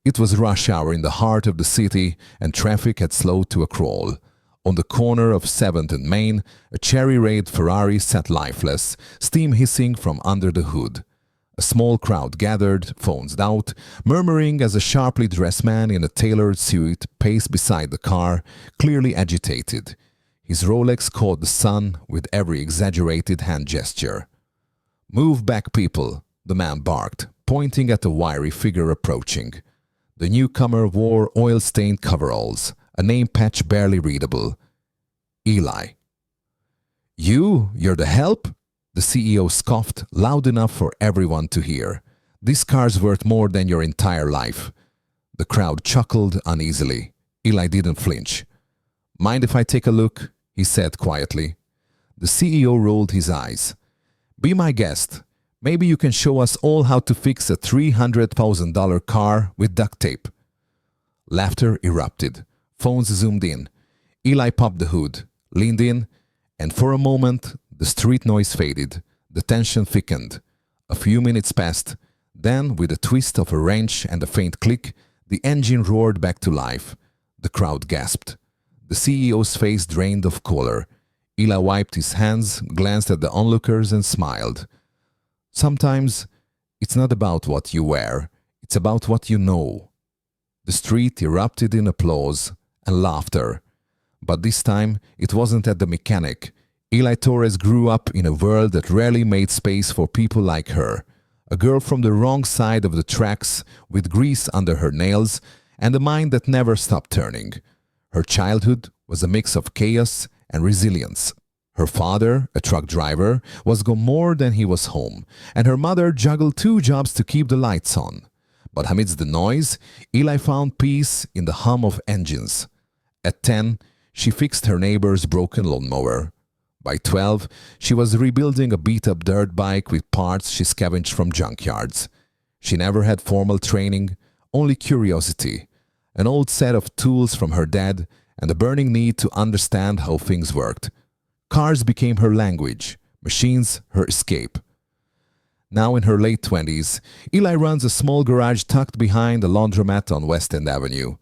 It was rush hour in the heart of the city, and traffic had slowed to a crawl. On the corner of 7th and Main, a cherry-red Ferrari sat lifeless, steam hissing from under the hood. A small crowd gathered, phones out, murmuring as a sharply dressed man in a tailored suit paced beside the car, clearly agitated. His Rolex caught the sun with every exaggerated hand gesture. "Move back, people," the man barked, pointing at a wiry figure approaching. The newcomer wore oil-stained coveralls, a name patch barely readable. Eli. You're the help?" The CEO scoffed, loud enough for everyone to hear. "This car's worth more than your entire life." The crowd chuckled uneasily. Eli didn't flinch. "Mind if I take a look?" he said quietly. The CEO rolled his eyes. "Be my guest. Maybe you can show us all how to fix a $300,000 car with duct tape." Laughter erupted. Phones zoomed in. Eli popped the hood, leaned in, and for a moment the street noise faded. The tension thickened. A few minutes passed. Then, with a twist of a wrench and a faint click, the engine roared back to life. The crowd gasped. The CEO's face drained of color. Eli wiped his hands, glanced at the onlookers, and smiled. "Sometimes it's not about what you wear, it's about what you know." The street erupted in applause and laughter. But this time, it wasn't at the mechanic. Eli Torres grew up in a world that rarely made space for people like her. A girl from the wrong side of the tracks, with grease under her nails, and a mind that never stopped turning. Her childhood was a mix of chaos and resilience. Her father, a truck driver, was gone more than he was home, and her mother juggled 2 jobs to keep the lights on. But amidst the noise, Eli found peace in the hum of engines. At 10, she fixed her neighbor's broken lawnmower. By 12, she was rebuilding a beat-up dirt bike with parts she scavenged from junkyards. She never had formal training, only curiosity, an old set of tools from her dad, and a burning need to understand how things worked. Cars became her language, machines her escape. Now in her late 20s, Eli runs a small garage tucked behind a laundromat on West End Avenue.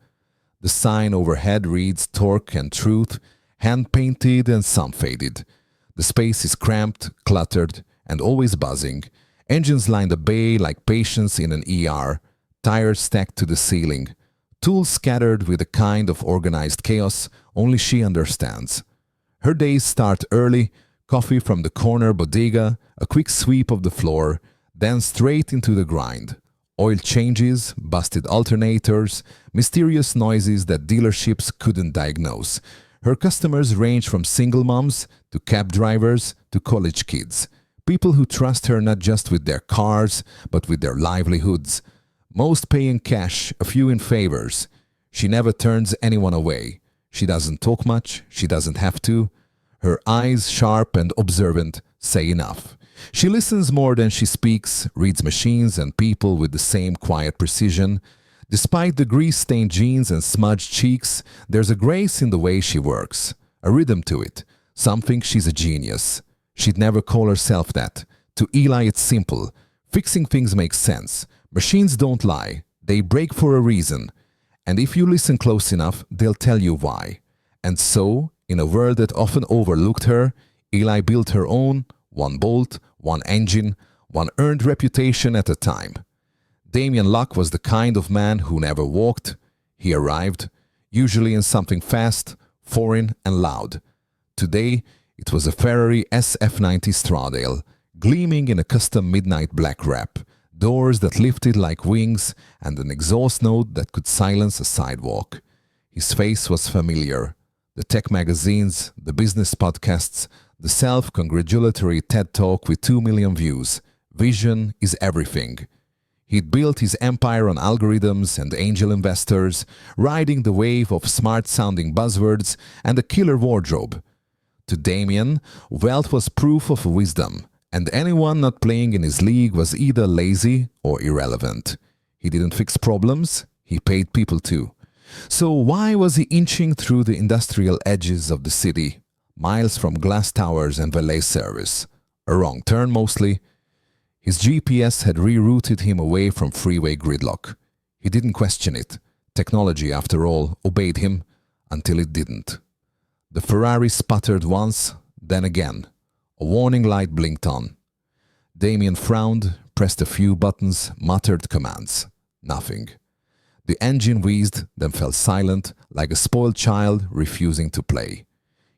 The sign overhead reads "Torque and Truth," hand-painted and sun-faded. The space is cramped, cluttered, and always buzzing. Engines line the bay like patients in an ER, tires stacked to the ceiling, tools scattered with a kind of organized chaos only she understands. Her days start early, coffee from the corner bodega, a quick sweep of the floor, then straight into the grind. Oil changes, busted alternators, mysterious noises that dealerships couldn't diagnose. Her customers range from single moms to cab drivers to college kids. People who trust her not just with their cars, but with their livelihoods. Most pay in cash, a few in favors. She never turns anyone away. She doesn't talk much, she doesn't have to. Her eyes, sharp and observant, say enough. She listens more than she speaks, reads machines and people with the same quiet precision. Despite the grease-stained jeans and smudged cheeks, there's a grace in the way she works, a rhythm to it, something she's a genius. She'd never call herself that. To Eli it's simple. Fixing things makes sense. Machines don't lie. They break for a reason. And if you listen close enough, they'll tell you why. And so, in a world that often overlooked her, Eli built her own, one bolt, one engine, one earned reputation at a time. Damien Luck was the kind of man who never walked. He arrived, usually in something fast, foreign and loud. Today, it was a Ferrari SF90 Stradale, gleaming in a custom midnight black wrap, doors that lifted like wings, and an exhaust note that could silence a sidewalk. His face was familiar. The tech magazines, the business podcasts, the self-congratulatory TED Talk with 2 million views. Vision is everything. He'd built his empire on algorithms and angel investors, riding the wave of smart-sounding buzzwords and a killer wardrobe. To Damien, wealth was proof of wisdom, and anyone not playing in his league was either lazy or irrelevant. He didn't fix problems, he paid people to. So why was he inching through the industrial edges of the city, miles from glass towers and valet service? A wrong turn mostly. His GPS had rerouted him away from freeway gridlock. He didn't question it. Technology, after all, obeyed him until it didn't. The Ferrari sputtered once, then again. A warning light blinked on. Damien frowned, pressed a few buttons, muttered commands. Nothing. The engine wheezed, then fell silent, like a spoiled child refusing to play.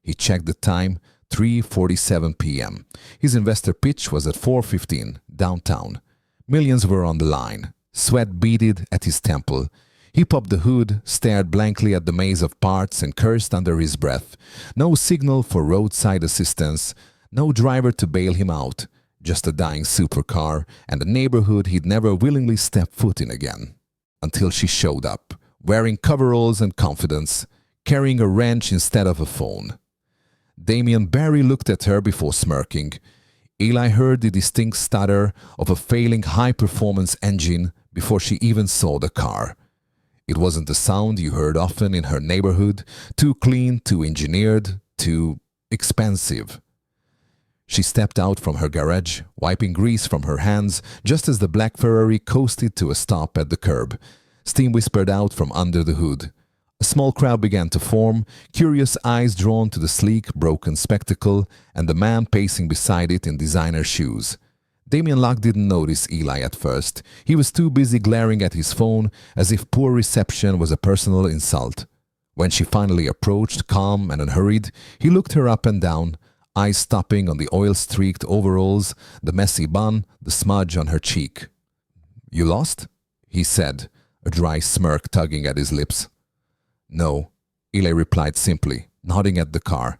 He checked the time, 3:47 p.m. His investor pitch was at 4:15, downtown. Millions were on the line. Sweat beaded at his temple. He popped the hood, stared blankly at the maze of parts and cursed under his breath. No signal for roadside assistance, no driver to bail him out. Just a dying supercar and a neighborhood he'd never willingly step foot in again. Until she showed up, wearing coveralls and confidence, carrying a wrench instead of a phone. Damien barely looked at her before smirking. Eli heard the distinct stutter of a failing high-performance engine before she even saw the car. It wasn't the sound you heard often in her neighborhood, too clean, too engineered, too expensive. She stepped out from her garage, wiping grease from her hands, just as the black Ferrari coasted to a stop at the curb. Steam whispered out from under the hood. A small crowd began to form, curious eyes drawn to the sleek, broken spectacle and the man pacing beside it in designer shoes. Damien Locke didn't notice Eli at first. He was too busy glaring at his phone as if poor reception was a personal insult. When she finally approached, calm and unhurried, he looked her up and down, eyes stopping on the oil-streaked overalls, the messy bun, the smudge on her cheek. "You lost?" he said, a dry smirk tugging at his lips. "No," Eli replied simply, nodding at the car.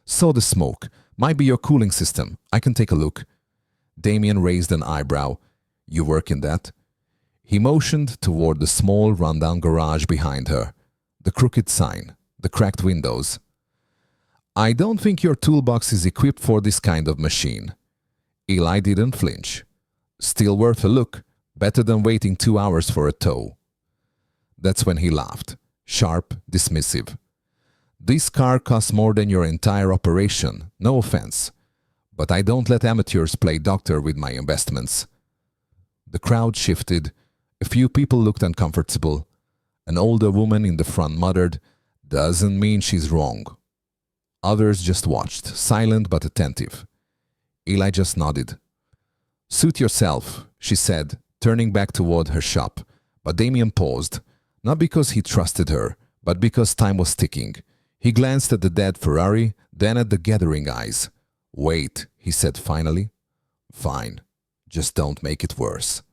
"Saw the smoke. Might be your cooling system. I can take a look." Damien raised an eyebrow. "You work in that?" He motioned toward the small, rundown garage behind her. The crooked sign, the cracked windows. "I don't think your toolbox is equipped for this kind of machine." Eli didn't flinch. "Still worth a look. Better than waiting 2 hours for a tow." That's when he laughed, sharp, dismissive. "This car costs more than your entire operation, no offense. But I don't let amateurs play doctor with my investments." The crowd shifted. A few people looked uncomfortable. An older woman in the front muttered, "Doesn't mean she's wrong." Others just watched, silent but attentive. Eli just nodded. "Suit yourself," she said, turning back toward her shop. But Damien paused, not because he trusted her, but because time was ticking. He glanced at the dead Ferrari, then at the gathering eyes. "Wait," he said finally. "Fine. Just don't make it worse."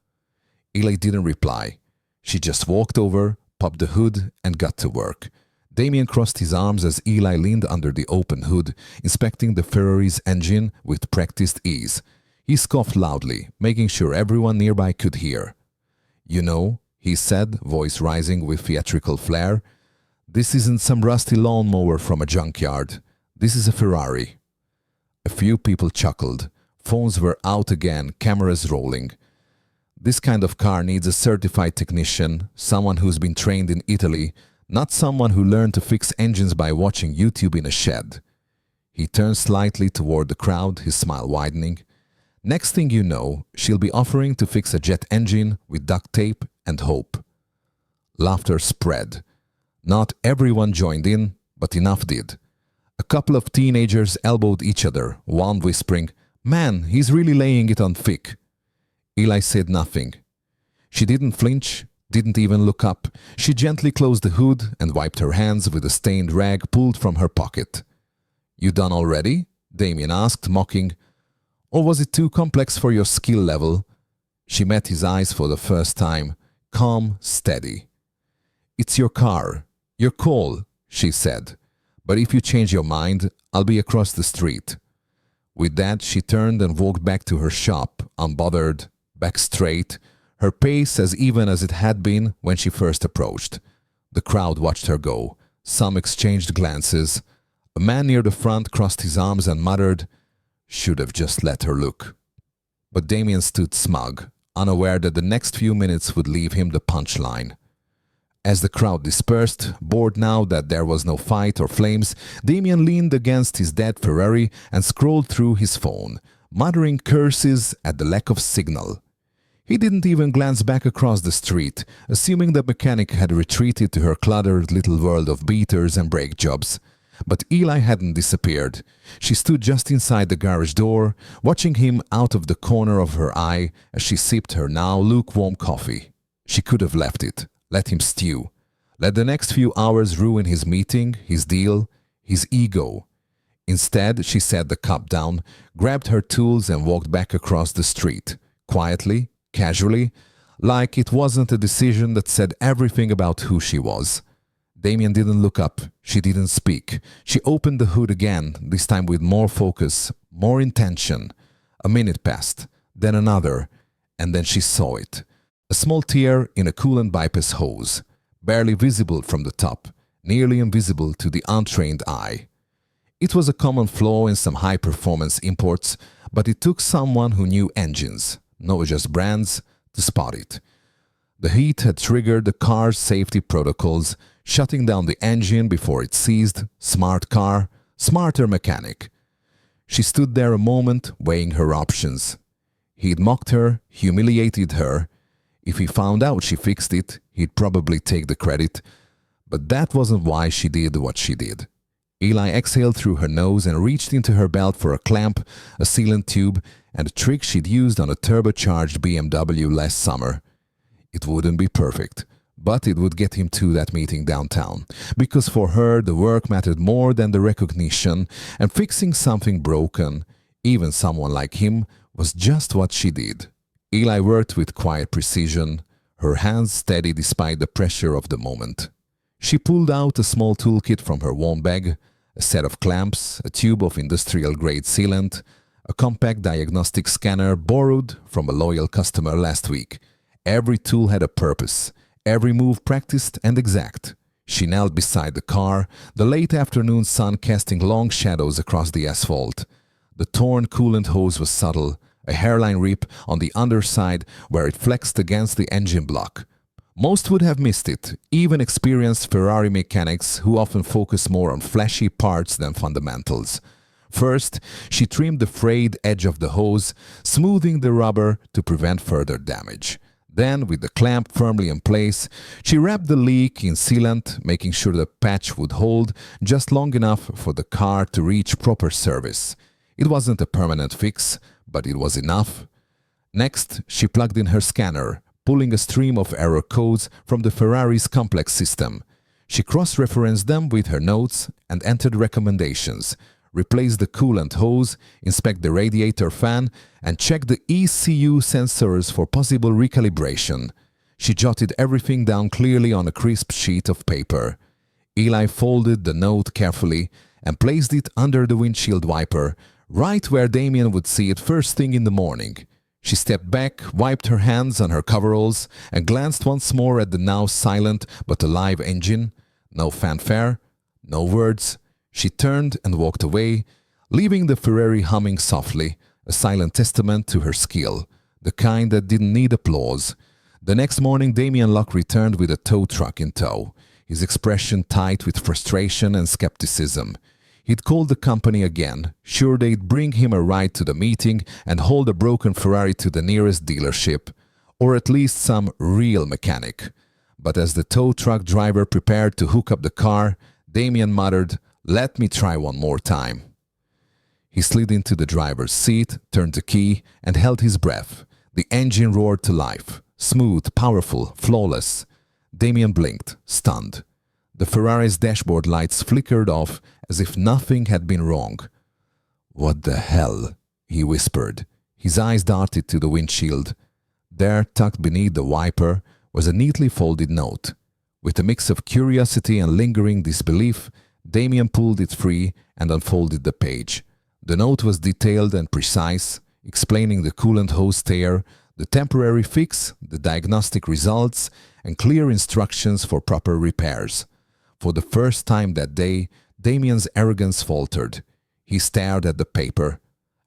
Eli didn't reply. She just walked over, popped the hood, and got to work. Damien crossed his arms as Eli leaned under the open hood, inspecting the Ferrari's engine with practiced ease. He scoffed loudly, making sure everyone nearby could hear. "You know," he said, voice rising with theatrical flair, "this isn't some rusty lawnmower from a junkyard. This is a Ferrari." A few people chuckled. Phones were out again, cameras rolling. "This kind of car needs a certified technician, someone who's been trained in Italy, not someone who learned to fix engines by watching YouTube in a shed." He turned slightly toward the crowd, his smile widening. "Next thing you know, she'll be offering to fix a jet engine with duct tape and hope." Laughter spread. Not everyone joined in, but enough did. A couple of teenagers elbowed each other, one whispering, "Man, he's really laying it on thick." Eli said nothing. She didn't flinch, didn't even look up. She gently closed the hood and wiped her hands with a stained rag pulled from her pocket. "You done already?" Damien asked, mocking. "Or was it too complex for your skill level?" She met his eyes for the first time, calm, steady. "It's your car, your call," she said. "But if you change your mind, I'll be across the street." With that, she turned and walked back to her shop, unbothered, back straight, her pace as even as it had been when she first approached. The crowd watched her go. Some exchanged glances. A man near the front crossed his arms and muttered, "Should have just let her look." But Damien stood smug, unaware that the next few minutes would leave him the punchline. As the crowd dispersed, bored now that there was no fight or flames, Damien leaned against his dead Ferrari and scrolled through his phone, muttering curses at the lack of signal. He didn't even glance back across the street, assuming the mechanic had retreated to her cluttered little world of beaters and brake jobs. But Eli hadn't disappeared. She stood just inside the garage door, watching him out of the corner of her eye as she sipped her now lukewarm coffee. She could have left it, let him stew. Let the next few hours ruin his meeting, his deal, his ego. Instead, she set the cup down, grabbed her tools and walked back across the street, quietly, casually, like it wasn't a decision that said everything about who she was. Damien didn't look up. She didn't speak. She opened the hood again, this time with more focus, more intention. A minute passed, then another, and then she saw it. A small tear in a coolant bypass hose, barely visible from the top, nearly invisible to the untrained eye. It was a common flaw in some high-performance imports, but it took someone who knew engines, not just brands, to spot it. The heat had triggered the car's safety protocols, shutting down the engine before it seized. Smart car, smarter mechanic. She stood there a moment, weighing her options. He'd mocked her, humiliated her. If he found out she fixed it, he'd probably take the credit. But that wasn't why she did what she did. Eli exhaled through her nose and reached into her belt for a clamp, a sealant tube, and a trick she'd used on a turbocharged BMW last summer. It wouldn't be perfect, but it would get him to that meeting downtown, because for her the work mattered more than the recognition, and fixing something broken, even someone like him, was just what she did. Eli worked with quiet precision, her hands steady despite the pressure of the moment. She pulled out a small toolkit from her warm bag, a set of clamps, a tube of industrial-grade sealant, a compact diagnostic scanner borrowed from a loyal customer last week. Every tool had a purpose, every move practiced and exact. She knelt beside the car, the late afternoon sun casting long shadows across the asphalt. The torn coolant hose was subtle, a hairline rip on the underside where it flexed against the engine block. Most would have missed it, even experienced Ferrari mechanics who often focus more on flashy parts than fundamentals. First, she trimmed the frayed edge of the hose, smoothing the rubber to prevent further damage. Then, with the clamp firmly in place, she wrapped the leak in sealant, making sure the patch would hold just long enough for the car to reach proper service. It wasn't a permanent fix, but it was enough. Next, she plugged in her scanner, pulling a stream of error codes from the Ferrari's complex system. She cross-referenced them with her notes and entered recommendations. Replace the coolant hose, inspect the radiator fan, and check the ECU sensors for possible recalibration. She jotted everything down clearly on a crisp sheet of paper. Eli folded the note carefully and placed it under the windshield wiper, right where Damien would see it first thing in the morning. She stepped back, wiped her hands on her coveralls, and glanced once more at the now silent but alive engine. No fanfare, no words. She turned and walked away, leaving the Ferrari humming softly, a silent testament to her skill, the kind that didn't need applause. The next morning, Damien Locke returned with a tow truck in tow, his expression tight with frustration and skepticism. He'd called the company again, sure they'd bring him a ride to the meeting and haul the broken Ferrari to the nearest dealership, or at least some real mechanic. But as the tow truck driver prepared to hook up the car, Damien muttered, "Let me try one more time." He slid into the driver's seat, turned the key, and held his breath. The engine roared to life, smooth, powerful, flawless. Damien blinked, stunned. The Ferrari's dashboard lights flickered off as if nothing had been wrong. "What the hell?" he whispered. His eyes darted to the windshield. There, tucked beneath the wiper, was a neatly folded note. With a mix of curiosity and lingering disbelief, Damien pulled it free and unfolded the page. The note was detailed and precise, explaining the coolant hose tear, the temporary fix, the diagnostic results, and clear instructions for proper repairs. For the first time that day, Damien's arrogance faltered. He stared at the paper,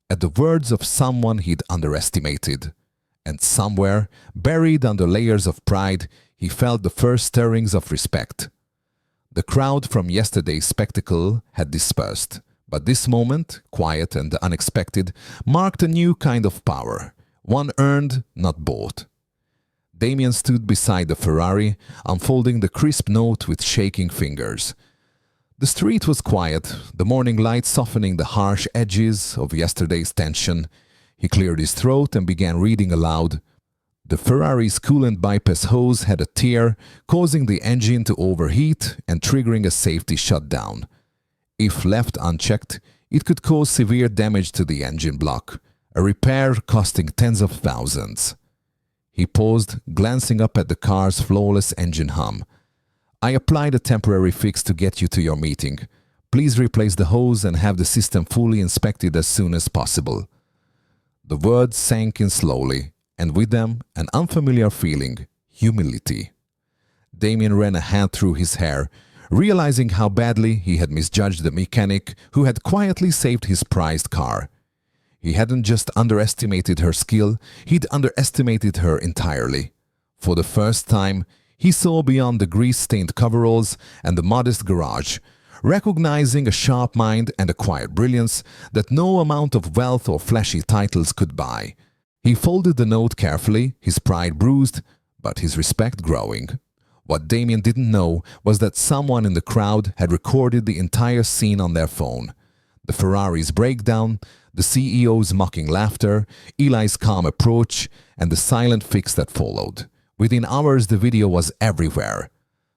at the words of someone he'd underestimated. And somewhere, buried under layers of pride, he felt the first stirrings of respect. The crowd from yesterday's spectacle had dispersed, but this moment, quiet and unexpected, marked a new kind of power, one earned, not bought. Damien stood beside the Ferrari, unfolding the crisp note with shaking fingers. The street was quiet, the morning light softening the harsh edges of yesterday's tension. He cleared his throat and began reading aloud. The Ferrari's coolant bypass hose had a tear, causing the engine to overheat and triggering a safety shutdown. If left unchecked, it could cause severe damage to the engine block, a repair costing tens of thousands. He paused, glancing up at the car's flawless engine hum. "I applied a temporary fix to get you to your meeting. Please replace the hose and have the system fully inspected as soon as possible." The words sank in slowly, and with them an unfamiliar feeling: humility. Damien ran a hand through his hair, realizing how badly he had misjudged the mechanic who had quietly saved his prized car. He hadn't just underestimated her skill, he'd underestimated her entirely. For the first time, he saw beyond the grease-stained coveralls and the modest garage, recognizing a sharp mind and a quiet brilliance that no amount of wealth or flashy titles could buy. He folded the note carefully, his pride bruised, but his respect growing. What Damien didn't know was that someone in the crowd had recorded the entire scene on their phone. The Ferrari's breakdown, the CEO's mocking laughter, Eli's calm approach, and the silent fix that followed. Within hours, the video was everywhere.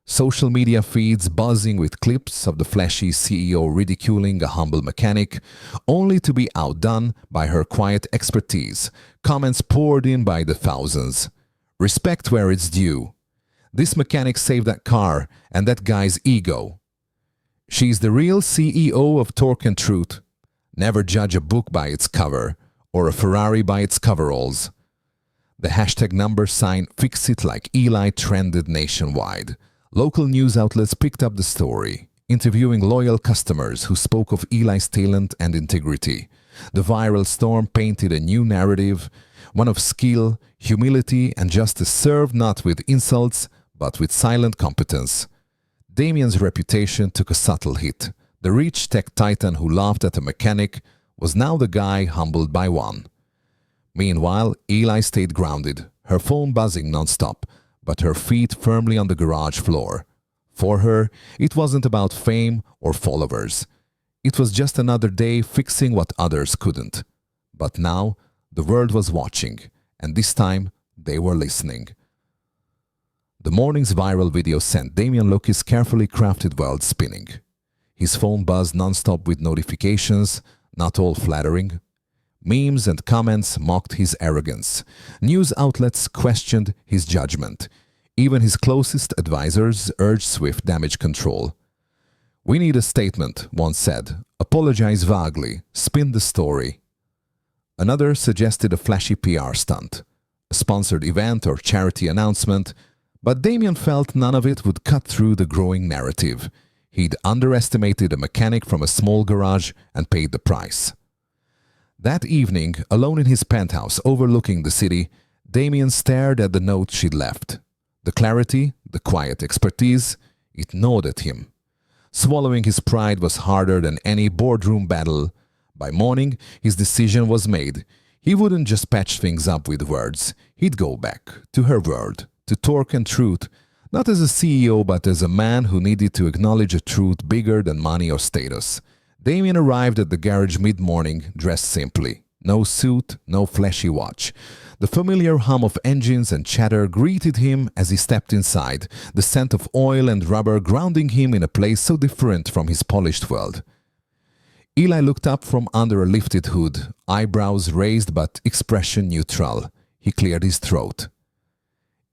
Social media feeds buzzing with clips of the flashy CEO ridiculing a humble mechanic, only to be outdone by her quiet expertise. Comments poured in by the thousands. Respect where it's due. This mechanic saved that car and that guy's ego. She's the real CEO of Torque and Truth. Never judge a book by its cover, or a Ferrari by its coveralls. The hashtag number sign "Fix It Like Eli" trended nationwide. Local news outlets picked up the story, interviewing loyal customers who spoke of Eli's talent and integrity. The viral storm painted a new narrative, one of skill, humility, and justice served not with insults, but with silent competence. Damien's reputation took a subtle hit. The rich tech titan who laughed at a mechanic was now the guy humbled by one. Meanwhile, Eli stayed grounded, her phone buzzing non-stop, but her feet firmly on the garage floor. For her, it wasn't about fame or followers. It was just another day fixing what others couldn't. But now, the world was watching, and this time, they were listening. The morning's viral video sent Damien Loki's carefully crafted world spinning. His phone buzzed non-stop with notifications, not all flattering. Memes and comments mocked his arrogance. News outlets questioned his judgment. Even his closest advisors urged swift damage control. "We need a statement," one said. "Apologize vaguely. Spin the story." Another suggested a flashy PR stunt, a sponsored event or charity announcement, but Damien felt none of it would cut through the growing narrative. He'd underestimated a mechanic from a small garage and paid the price. That evening, alone in his penthouse overlooking the city, Damien stared at the note she'd left. The clarity, the quiet expertise, it gnawed at him. Swallowing his pride was harder than any boardroom battle. By morning, his decision was made. He wouldn't just patch things up with words. He'd go back to her world, to Torque and Truth, not as a CEO but as a man who needed to acknowledge a truth bigger than money or status. Damien arrived at the garage mid-morning, dressed simply. No suit, no flashy watch. The familiar hum of engines and chatter greeted him as he stepped inside, the scent of oil and rubber grounding him in a place so different from his polished world. Eli looked up from under a lifted hood, eyebrows raised but expression neutral. He cleared his throat.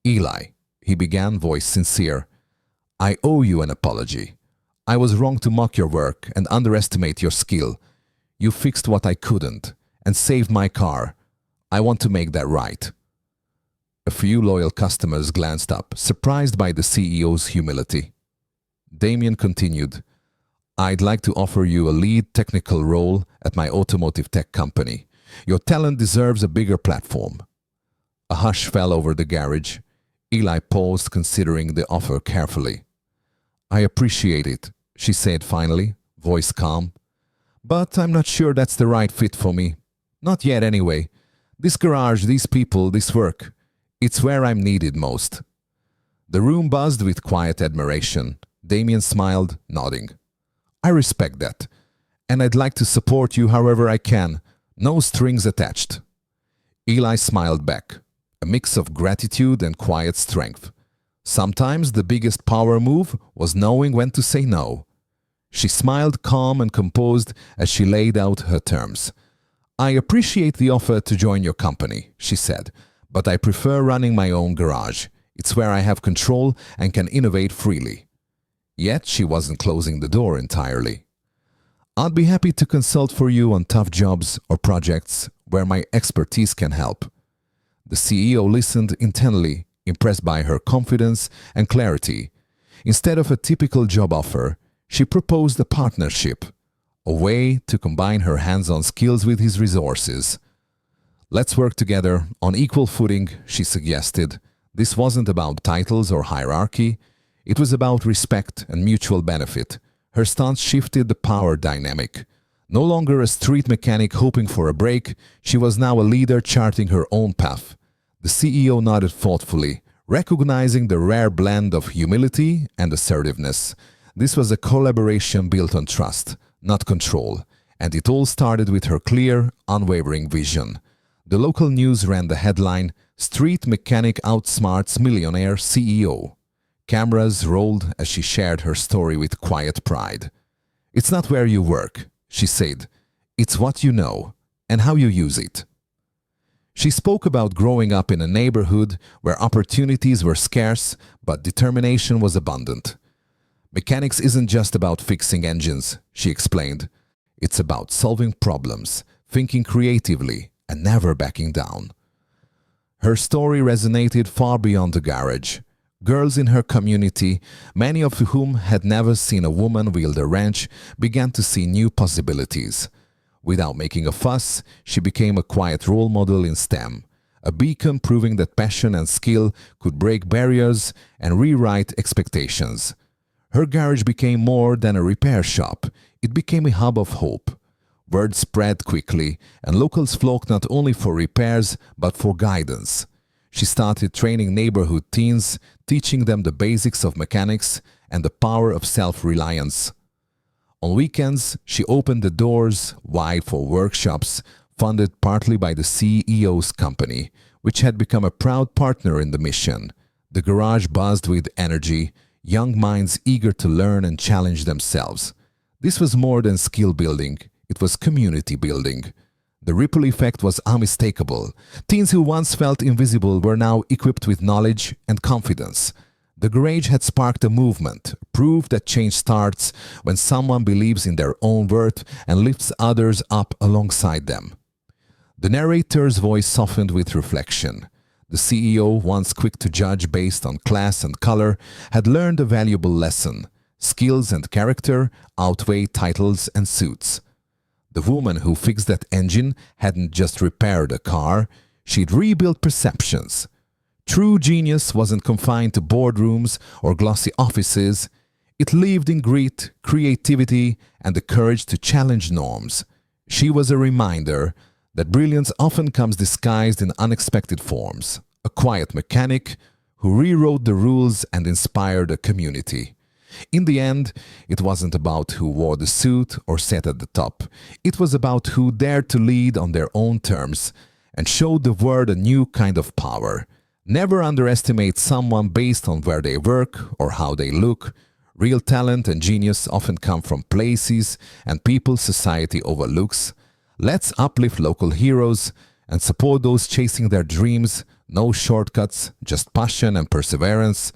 "Eli," he began, voice sincere, "I owe you an apology. I was wrong to mock your work and underestimate your skill. You fixed what I couldn't and saved my car. I want to make that right." A few loyal customers glanced up, surprised by the CEO's humility. Damien continued, "I'd like to offer you a lead technical role at my automotive tech company. Your talent deserves a bigger platform." A hush fell over the garage. Eli paused, considering the offer carefully. "I appreciate it," she said finally, voice calm. "But I'm not sure that's the right fit for me. Not yet anyway. This garage, these people, this work. It's where I'm needed most. The room buzzed with quiet admiration. Damien smiled, nodding. I respect that, and I'd like to support you however I can. No strings attached. Eli smiled back, a mix of gratitude and quiet strength. Sometimes the biggest power move was knowing when to say no. She smiled calm and composed as she laid out her terms. I appreciate the offer to join your company, she said, but I prefer running my own garage. It's where I have control and can innovate freely. Yet she wasn't closing the door entirely. I'd be happy to consult for you on tough jobs or projects where my expertise can help. The CEO listened intently, impressed by her confidence and clarity. Instead of a typical job offer, she proposed a partnership, a way to combine her hands-on skills with his resources. Let's work together on equal footing, she suggested. This wasn't about titles or hierarchy. It was about respect and mutual benefit. Her stance shifted the power dynamic. No longer a street mechanic hoping for a break, she was now a leader charting her own path. The CEO nodded thoughtfully, recognizing the rare blend of humility and assertiveness. This was a collaboration built on trust, not control, and it all started with her clear, unwavering vision. The local news ran the headline, Street Mechanic Outsmarts Millionaire CEO. Cameras rolled as she shared her story with quiet pride. It's not where you work, she said. It's what you know and how you use it. She spoke about growing up in a neighborhood where opportunities were scarce but determination was abundant. Mechanics isn't just about fixing engines, she explained. It's about solving problems, thinking creatively, and never backing down. Her story resonated far beyond the garage. Girls in her community, many of whom had never seen a woman wield a wrench, began to see new possibilities. Without making a fuss, she became a quiet role model in STEM, a beacon proving that passion and skill could break barriers and rewrite expectations. Her garage became more than a repair shop. It became a hub of hope. Word spread quickly, and locals flocked not only for repairs but for guidance. She started training neighborhood teens, teaching them the basics of mechanics and the power of self-reliance. On weekends, she opened the doors wide for workshops, funded partly by the CEO's company, which had become a proud partner in the mission. The garage buzzed with energy, young minds eager to learn and challenge themselves. This was more than skill building. It was community building. The ripple effect was unmistakable. Teens who once felt invisible were now equipped with knowledge and confidence. The garage had sparked a movement, proof that change starts when someone believes in their own worth and lifts others up alongside them. The narrator's voice softened with reflection. The CEO, once quick to judge based on class and color, had learned a valuable lesson. Skills and character outweigh titles and suits. The woman who fixed that engine hadn't just repaired a car, she'd rebuilt perceptions. True genius wasn't confined to boardrooms or glossy offices. It lived in grit, creativity, and the courage to challenge norms. She was a reminder that brilliance often comes disguised in unexpected forms. A quiet mechanic who rewrote the rules and inspired a community. In the end, it wasn't about who wore the suit or sat at the top. It was about who dared to lead on their own terms and showed the world a new kind of power. Never underestimate someone based on where they work or how they look. Real talent and genius often come from places and people society overlooks. Let's uplift local heroes and support those chasing their dreams. No shortcuts, just passion and perseverance.